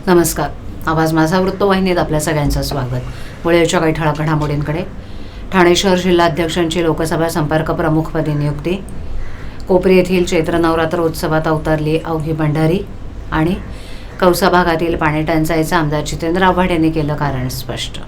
नमस्कार. आवाज माझा वृत्तवाहिनीत आपल्या सगळ्यांचं स्वागत. वेळेच्या काही ठळक घडामोडींकडे. ठाणे शहर जिल्हाध्यक्षांची लोकसभा संपर्क प्रमुखपदी नियुक्ती. कोपरी येथील चैत्र नवरात्र उत्सवात अवतरली अवघी भंडारी. आणि कौसा भागातील पाणी टंचाईचं आमदार जितेंद्र आव्हाड यांनी केलं कारण स्पष्ट.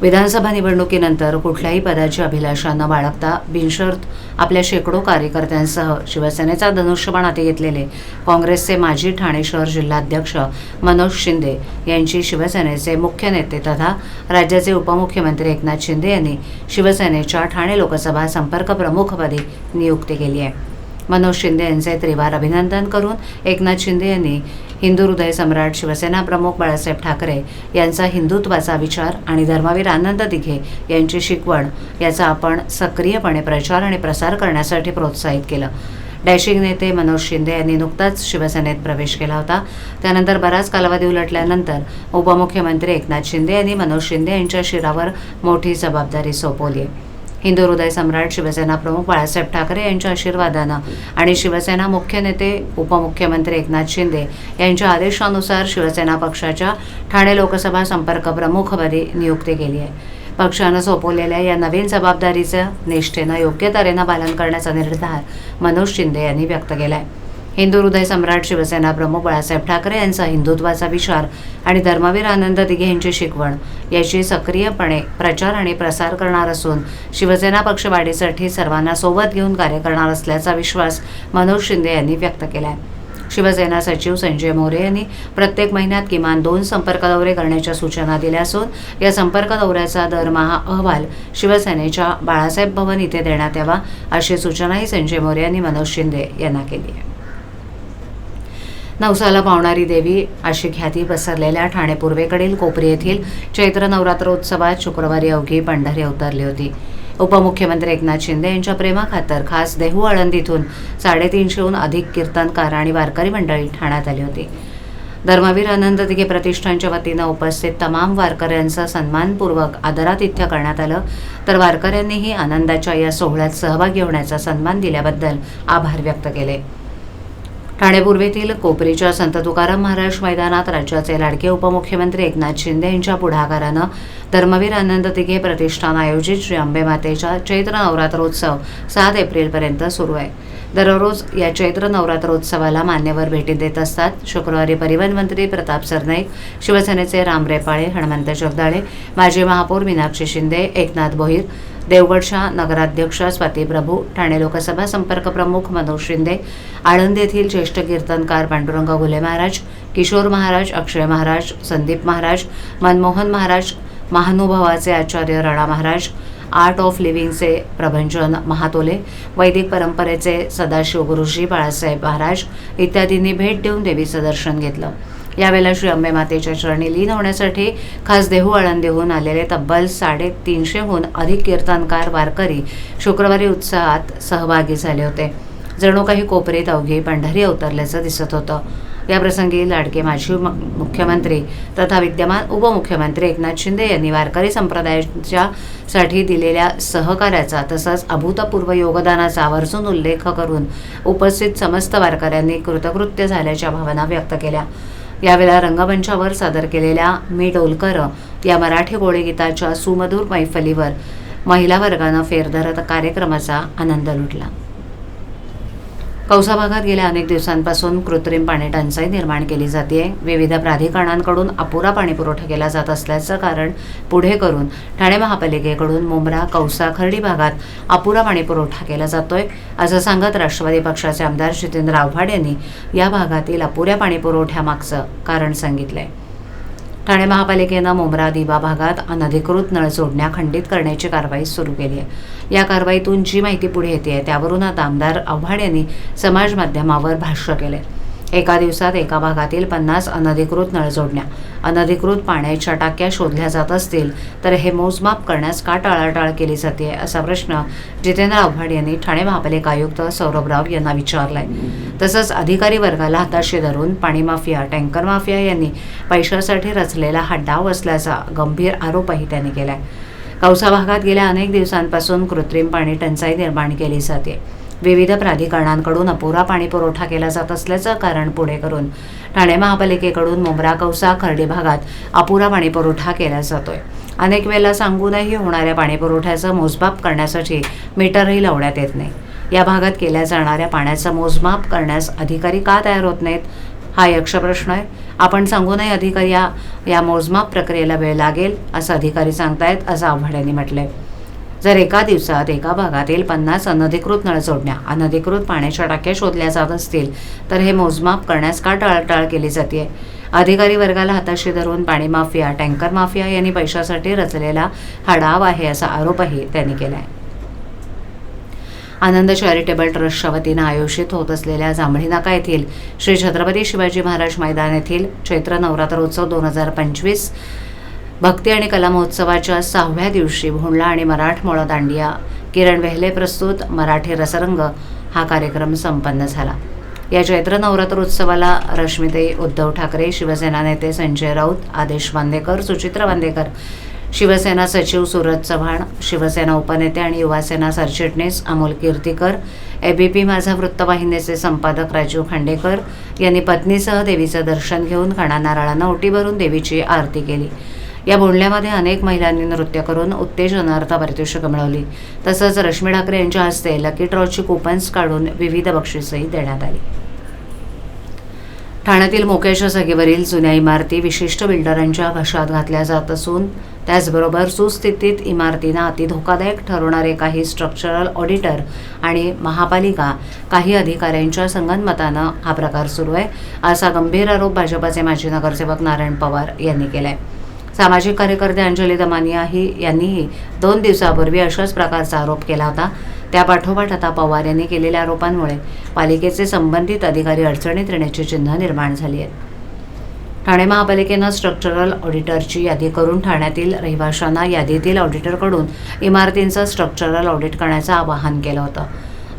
विधानसभा निवडणुकीनंतर कुठल्याही पदाची अभिलाषा न बाळगता बिनशर्त आपल्या शेकडो कार्यकर्त्यांसह शिवसेनेचा धनुष्यबाण हाती घेतलेले काँग्रेसचे माजी ठाणे शहर जिल्हाध्यक्ष मनोज शिंदे यांची शिवसेनेचे मुख्य नेते तथा राज्याचे उपमुख्यमंत्री एकनाथ शिंदे यांनी शिवसेनेच्या ठाणे लोकसभा संपर्क प्रमुखपदी नियुक्ती केली आहे. मनोज शिंदे यांचे त्रिवार अभिनंदन करून एकनाथ शिंदे यांनी हिंदू हृदय सम्राट शिवसेना प्रमुख बाळासाहेब ठाकरे यांचा हिंदुत्वाचा विचार आणि धर्मवीर आनंद दिघे यांची शिकवण याचा आपण सक्रियपणे प्रचार आणि प्रसार करण्यासाठी प्रोत्साहित केलं. डॅशिंग नेते मनोज शिंदे यांनी नुकताच शिवसेनेत प्रवेश केला होता. त्यानंतर बराच कालावधी उलटल्यानंतर उपमुख्यमंत्री एकनाथ शिंदे यांनी मनोज शिंदे यांच्या शिरावर मोठी जबाबदारी सोपवली आहे. हिंदू हृदय सम्राट शिवसेना प्रमुख बाळासाहेब ठाकरे यांच्या आशीर्वादानं आणि शिवसेना मुख्य नेते उपमुख्यमंत्री एकनाथ शिंदे यांच्या आदेशानुसार शिवसेना पक्षाच्या ठाणे लोकसभा संपर्क प्रमुखपदी नियुक्ती केली आहे. पक्षानं सोपवलेल्या या नवीन जबाबदारीचं निष्ठेनं योग्य तऱ्हेनं पालन करण्याचा निर्धार मनोज शिंदे यांनी व्यक्त केला आहे. हिंदू हृदय सम्राट शिवसेना प्रमुख बाळासाहेब ठाकरे यांचा हिंदुत्वाचा विचार आणि धर्मवीर आनंद दिघे यांची शिकवण याची सक्रियपणे प्रचार आणि प्रसार करणार असून शिवसेना पक्षवाढीसाठी सर्वांना सोबत घेऊन कार्य करणार असल्याचा विश्वास मनोज शिंदे यांनी व्यक्त केला आहे. शिवसेना सचिव संजय मोरे यांनी प्रत्येक महिन्यात किमान 2 संपर्क दौरे करण्याच्या सूचना दिल्या असून या संपर्क दौऱ्याचा दरमहा अहवाल शिवसेनेच्या बाळासाहेब भवन इथे देण्यात यावा अशी सूचनाही संजय मोरे यांनी मनोज शिंदे यांना केली आहे. नवसाला पावणारी देवी अशी ख्याती पसरलेल्या ठाणे पूर्वेकडील कोपरी येथील चैत्र नवरात्र उत्सवात शुक्रवारी अवघी भंडारी अवतरली होती. उपमुख्यमंत्री एकनाथ शिंदे यांच्या प्रेमाखातर खास देहू आळंदीतून 350हून अधिक कीर्तनकार आणि वारकरी मंडळी ठाण्यात आली होती. धर्मवीर आनंद दिघे प्रतिष्ठानच्या वतीनं उपस्थित तमाम वारकऱ्यांचं सन्मानपूर्वक आदरातिथ्य करण्यात आलं. तर वारकऱ्यांनीही आनंदाच्या या सोहळ्यात सहभागी होण्याचा सन्मान दिल्याबद्दल आभार व्यक्त केले. ठाणे पूर्वेतील कोपरीच्या संत तुकाराम महाराज मैदानात राज्याचे लाडके उपमुख्यमंत्री एकनाथ शिंदे यांच्या पुढाकारानं धर्मवीर आनंद दिघे प्रतिष्ठान आयोजित श्री अंबे मातेचा चैत्र नवरात्रोत्सव 7 एप्रिलपर्यंत सुरू आहे. दररोज या चैत्र नवरात्रोत्सवाला मान्यवर भेटी देत असतात. शुक्रवारी परिवहन मंत्री प्रताप सरनाईक, शिवसेनेचे राम रेपाळे, हनुमंत जगदाळे, माजी महापौर मीनाक्षी शिंदे, एकनाथ भोईर, देवगडच्या नगराध्यक्षा स्वाती प्रभू, ठाणे लोकसभा संपर्क प्रमुख मनोज शिंदे, आळंद येथील ज्येष्ठ कीर्तनकार पांडुरंग घुले महाराज, किशोर महाराज, अक्षय महाराज, संदीप महाराज, मनमोहन महाराज, महानुभावाचे आचार्य राणा महाराज, आर्ट ऑफ लिव्हिंगचे प्रभंजन महातोले, वैदिक परंपरेचे सदाशिव गुरुजी बाळासाहेब महाराज इत्यादींनी भेट देऊन देवीचं दर्शन घेतलं. यावेळेला श्री अंबे मातेच्या चरणी लीन होण्यासाठी खास देहू आळंदीहून आलेले तब्बल 350हून अधिक कीर्तनकार वारकरी शुक्रवारी उत्सवात सहभागी झाले होते. जणू काही कोपरीत अवघी भंडारी अवतरल्याचं दिसत होतं. याप्रसंगी लाडके माजी मुख्यमंत्री तथा विद्यमान उपमुख्यमंत्री एकनाथ शिंदे यांनी वारकरी संप्रदायाच्या साठी दिलेल्या सहकार्याचा तसंच अभूतपूर्व योगदानाचा आवर्जून उल्लेख करून उपस्थित समस्त वारकऱ्यांनी कृतकृत्य झाल्याच्या भावना व्यक्त केल्या. यावेळेला रंगमंचावर सादर केलेल्या मी डोलकर या मराठी गोळीगीताच्या सुमधुर मैफलीवर महिला वर्गानं फेर धरत कार्यक्रमाचा आनंद लुटला. कौसा भागात गेल्या अनेक दिवसांपासून कृत्रिम पाणी टंचाई निर्माण केली जाते. विविध प्राधिकरणांकडून अपुरा पाणी पुरवठा केला जात असल्याचं कारण पुढे करून ठाणे महापालिकेकडून मुंब्रा, कौसा, खर्डी भागात अपुरा पाणी पुरवठा केला जातोय असं सांगत राष्ट्रवादी पक्षाचे आमदार जितेंद्र आव्हाड यांनी या भागातील अपुऱ्या पाणी पुरवठ्यामागचं कारण सांगितलंय. ठाणे महापालिकेनं मुंब्रा दिवा भागात अनधिकृत नळ जोडण्या खंडित करण्याची कारवाई सुरू केली आहे. या कारवाईतून जी माहिती पुढे येते त्यावरून आता आमदार आव्हाड यांनी समाज माध्यमावर भाष्य केले. एका दिवसात एका भागातील 50 अनधिकृत नळजोडण्या, अनधिकृत पाण्याच्या टाक्या शोधल्या जात असतील तर हे मोजमाप करण्यास का टाळाटाळ केली जाते असा प्रश्न जितेंद्र आव्हाड यांनी ठाणे महापालिका आयुक्त सौरभ राव यांना विचारलाय. तसंच अधिकारी वर्गाला हाताशी धरून पाणी माफिया, टँकर माफिया यांनी पैशासाठी रचलेला हा डाव असल्याचा गंभीर आरोपही त्यांनी केलाय. कौसा भागात गेल्या अनेक दिवसांपासून कृत्रिम पाणी टंचाई निर्माण केली जाते. विविध प्राधिकरणांकडून अपुरा पाणी पुरवठा केला जात असल्याचं कारण पुढे करून ठाणे महापालिकेकडून मुंब्रा कौसा खर्डी भागात अपुरा पाणी पुरवठा केला जातोय. अनेक वेळेला सांगूनही होणाऱ्या पाणी पुरवठ्याचं मोजमाप करण्यासाठी मीटरही लावण्यात येत नाही. या भागात केल्या जाणाऱ्या पाण्याचं मोजमाप करण्यास अधिकारी का तयार होत नाहीत, हा यक्ष प्रश्न आहे. आपण सांगूनही अधिकारी या मोजमाप प्रक्रियेला वेळ लागेल असं अधिकारी सांगतायत, असं आव्हाड यांनी म्हटलंय. जर एका दिवसात एका भागातील 50 अनधिकृत नळ जोडण्या, अनधिकृत पाण्याच्या टाक्या शोधल्या जात असतील तर हे मोजमाप करण्यास का टाळाटाळ केली जाते? अधिकारी वर्गाला हाताशी धरून पाणी माफिया, टँकर माफिया यांनी पैशासाठी रचलेला हा डाव आहे असा आरोपही त्यांनी केलाय. आनंद चॅरिटेबल ट्रस्टच्या वतीनं आयोजित होत असलेल्या जांभळी नाका येथील श्री छत्रपती शिवाजी महाराज मैदान येथील चैत्र नवरात्रोत्सव 2025 भक्ती आणि कला महोत्सवाच्या 6व्या दिवशी भोंडला आणि मराठमोळा दांडिया किरण वेहले प्रस्तुत मराठी रसरंग हा कार्यक्रम संपन्न झाला. या चैत्र नवरात्रोत्सवाला रश्मिताई उद्धव ठाकरे, शिवसेना नेते संजय राऊत, आदेश बांदेकर, सुचित्रा बांदेकर, शिवसेना सचिव सूरज चव्हाण, शिवसेना उपनेते आणि युवासेना सरचिटणीस अमोल कीर्तीकर, एबीपी माझा वृत्तवाहिनीचे संपादक राजीव खांडेकर यांनी पत्नीसह देवीचं दर्शन घेऊन खणा नारळानं ओटी भरून देवीची आरती केली. या बोलण्यामध्ये अनेक महिलांनी नृत्य करून उत्तेजनार्थ पारितोषिकं मिळवली. तसंच रश्मी ठाकरे यांच्या हस्ते लकी ड्रॉची कुपन्स काढून विविध बक्षिसंही देण्यात आली. ठाण्यातील मोक्याच्या जागेवरील जुन्या इमारती विशिष्ट बिल्डरांच्या घशात घातल्या जात असून त्याचबरोबर सुस्थितीत इमारतींना अतिधोकादायक ठरवणारे काही स्ट्रक्चरल ऑडिटर आणि महापालिका काही अधिकाऱ्यांच्या संगनमतानं हा प्रकार सुरू आहे, असा गंभीर आरोप भाजपाचे माजी नगरसेवक नारायण पवार यांनी केलाय. सामाजिक कार्यकर्ते अंजली दमानिया यांनीही 2 दिवसापूर्वी अशाच प्रकारचा आरोप केला होता. त्यापाठोपाठ आता पवार यांनी केलेल्या आरोपांमुळे पालिकेचे संबंधित अधिकारी अडचणीत येण्याची चिन्ह निर्माण झाली आहेत. ठाणे महापालिकेनं स्ट्रक्चरल ऑडिटरची यादी करून ठाण्यातील रहिवाशांना यादीतील ऑडिटरकडून इमारतींचं स्ट्रक्चरल ऑडिट करण्याचं आवाहन केलं होतं.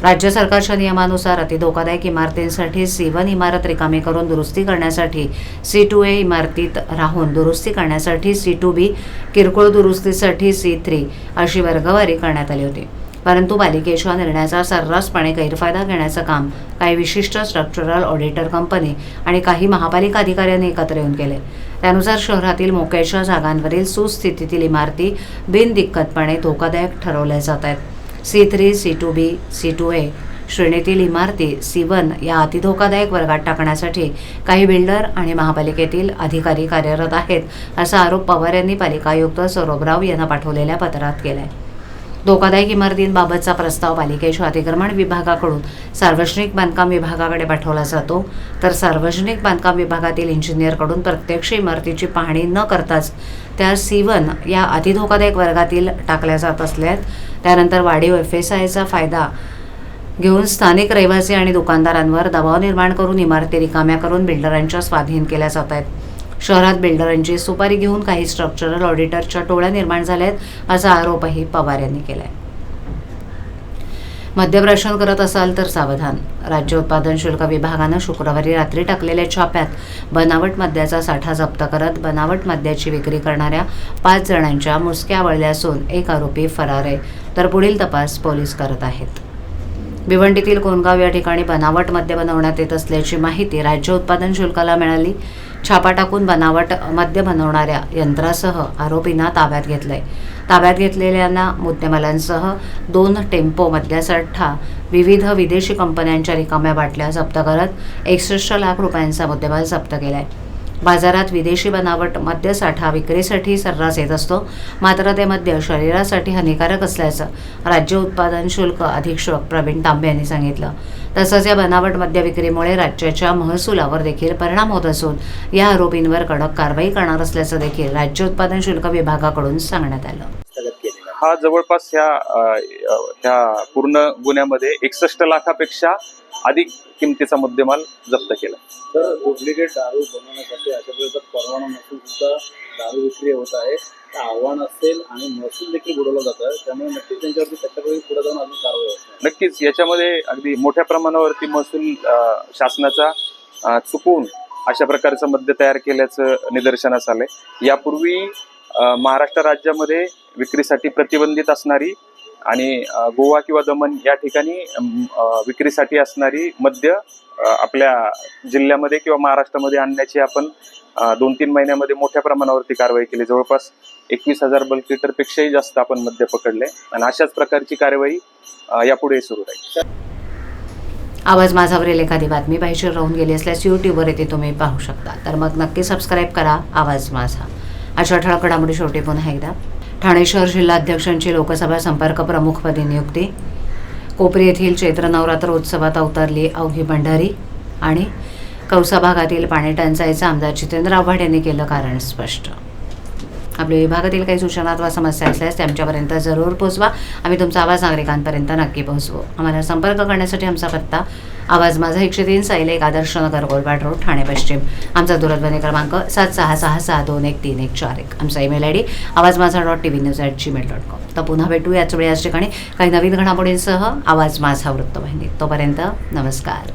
राज्य सरकारच्या नियमानुसार अतिधोकादायक इमारतींसाठी C1 इमारत रिकामी करून दुरुस्ती करण्यासाठी C2A इमारतीत राहून दुरुस्ती करण्यासाठी C2B, किरकोळ दुरुस्तीसाठी C3 अशी वर्गवारी करण्यात आली होती. परंतु पालिकेच्या निर्णयाचा सर्रासपणे गैरफायदा घेण्याचं काम काही विशिष्ट स्ट्रक्चरल ऑडिटर कंपनी आणि काही महापालिका अधिकाऱ्यांनी एकत्र येऊन केले. त्यानुसार शहरातील मोक्याच्या जागांवरील सुस्थितीतील इमारती बिनदिक्कतपणे धोकादायक ठरवल्या जात आहेत. C3, C2B, C2A श्रेणीतील इमारती C1 या अतिधोकादायक वर्गात टाकण्यासाठी काही बिल्डर आणि महापालिकेतील अधिकारी कार्यरत आहेत, असा आरोप पवार यांनी पालिका आयुक्त सौरभराव यांना पाठवलेल्या पत्रात केलाय. धोकादायक इमारतींबाबतचा प्रस्ताव पालिकेच्या अतिक्रमण विभागाकडून सार्वजनिक बांधकाम विभागाकडे पाठवला जातो, तर सार्वजनिक बांधकाम विभागातील इंजिनियरकडून प्रत्यक्ष इमारतीची पाहणी न करताच त्या C1 या अतिधोकादायक वर्गातील टाकल्या जात असल्यात. त्यानंतर वाढीव FSIचा फायदा घेऊन स्थानिक रहिवासी आणि दुकानदारांवर दबाव निर्माण करून इमारती रिकाम्या करून बिल्डरांच्या स्वाधीन केल्या जात आहेत. शहरात बिल्डरांची सुपारी घेऊन काही स्ट्रक्चरल ऑडिटरच्या टोळ्या निर्माण झाल्या आहेत, असा आरोपही पवार यांनी केलाय. मद्यप्राशन करत असाल तर सावधान. राज्य उत्पादन शुल्क विभागानं शुक्रवारी रात्री टाकलेल्या छाप्यात बनावट मद्याचा साठा जप्त करत बनावट मद्याची विक्री करणाऱ्या 5 जणांच्या मुसक्या आवळल्या असून एक आरोपी फरार आहे, तर पुढील तपास पोलीस करत आहेत. भिवंडीतील कोणगाव या ठिकाणी बनावट मद्य बनवण्यात येत असल्याची माहिती राज्य उत्पादन शुल्काला मिळाली. छापा टाकून बनावट मद्य बनवणाऱ्या यंत्रासह आरोपींना ताब्यात घेतलंय. ताब्यात घेतलेल्यांना मुद्देमालांसह 2 टेम्पो मद्यासाठा, विविध विदेशी कंपन्यांच्या रिकाम्या बाटल्या जप्त करत 61 लाख रुपयांचा मुद्देमाल जप्त केलाय. बाजारात विदेशी बनावट मद्यसाठा विक्रीसाठी सर्रास येत असतो, मात्र ते मद्य शरीरासाठी हानिकारक असल्याचं राज्य उत्पादन शुल्क अधीक्षक प्रवीण तांबे यांनी सांगितलं. तसंच या बनावट मद्य विक्रीमुळे राज्याच्या महसुलावर देखील परिणाम होत असून या आरोपींवर कडक कारवाई करणार असल्याचं देखील राज्य उत्पादन शुल्क विभागाकडून सांगण्यात आलं. हा जवळपास ह्या पूर्ण गुन्ह्यामध्ये 61 लाखापेक्षा अधिक किमतीचा मुद्देमाल जप्त केला. तर डुप्लिकेट दारू बनवण्यासाठी अशा प्रकारचा परवाना नसून सुद्धा दारू विक्री होत आहे, आव्हान असेल आणि महसूल देखील बुडवला जातं, त्यामुळे नक्कीच त्यांच्यावरती त्याच्याकडे पुढे जाऊन अजून कारवाई होते. नक्कीच याच्यामध्ये अगदी मोठ्या प्रमाणावरती महसूल शासनाचा चुकून अशा प्रकारचं मद्य तयार केल्याचं निदर्शनास आलंय. यापूर्वी महाराष्ट्र राज्यामध्ये विक्रीसाठी प्रतिबंधित असणारी आणि गोवा किंवा दमण या ठिकाणी विक्रीसाठी असणारी मद्य आपल्या जिल्ह्यामध्ये किंवा महाराष्ट्रामध्ये आणण्याची आपण 2-3 महिन्यामध्ये मोठ्या प्रमाणावरती कारवाई केली. जवळपास 21,000 बल्क लिटरपेक्षाही जास्त आपण मद्य पकडले आणि अशाच प्रकारची कारवाई यापुढे सुरू राहील. आवाज माझावरील एखादी बातमी पाहिजे राहून गेली असल्यास यूट्यूबवर येथे तुम्ही पाहू शकता. तर मग नक्की सबस्क्राईब करा आवाज माझा. अशा ठळक घडामोडी शेवटी पुन्हा एकदा. ठाणे शहर जिल्हाध्यक्षांची लोकसभा संपर्क प्रमुखपदी नियुक्ती. कोपरी येथील चैत्र नवरात्र उत्सवात अवतरली अवघी पंढरी. आणि कौसा भागातील पाणी टंचाईचा आमदार जितेंद्र आव्हाड यांनी केलं कारण स्पष्ट. आपल्या विभागातील काही सूचना अथवा समस्या असल्यास ते आमच्यापर्यंत जरूर पोहोचवा. आम्ही तुमचा आवाज नागरिकांपर्यंत नक्की पोहोचवू. आम्हाला संपर्क करण्यासाठी आमचा पत्ता आवाज माझा 103 साईलेक आदर्श नगर गोलपाट रोड ठाणे पश्चिम. आमचा दूरध्वनी क्रमांक 7666621341. आमचा ईमेल ID awazmaza.tvnews@gmail.com. तर पुन्हा भेटू याच वेळी याच ठिकाणी काही नवीन घडामोडींसह आवाज माझा वृत्तवाहिनी. तोपर्यंत नमस्कार.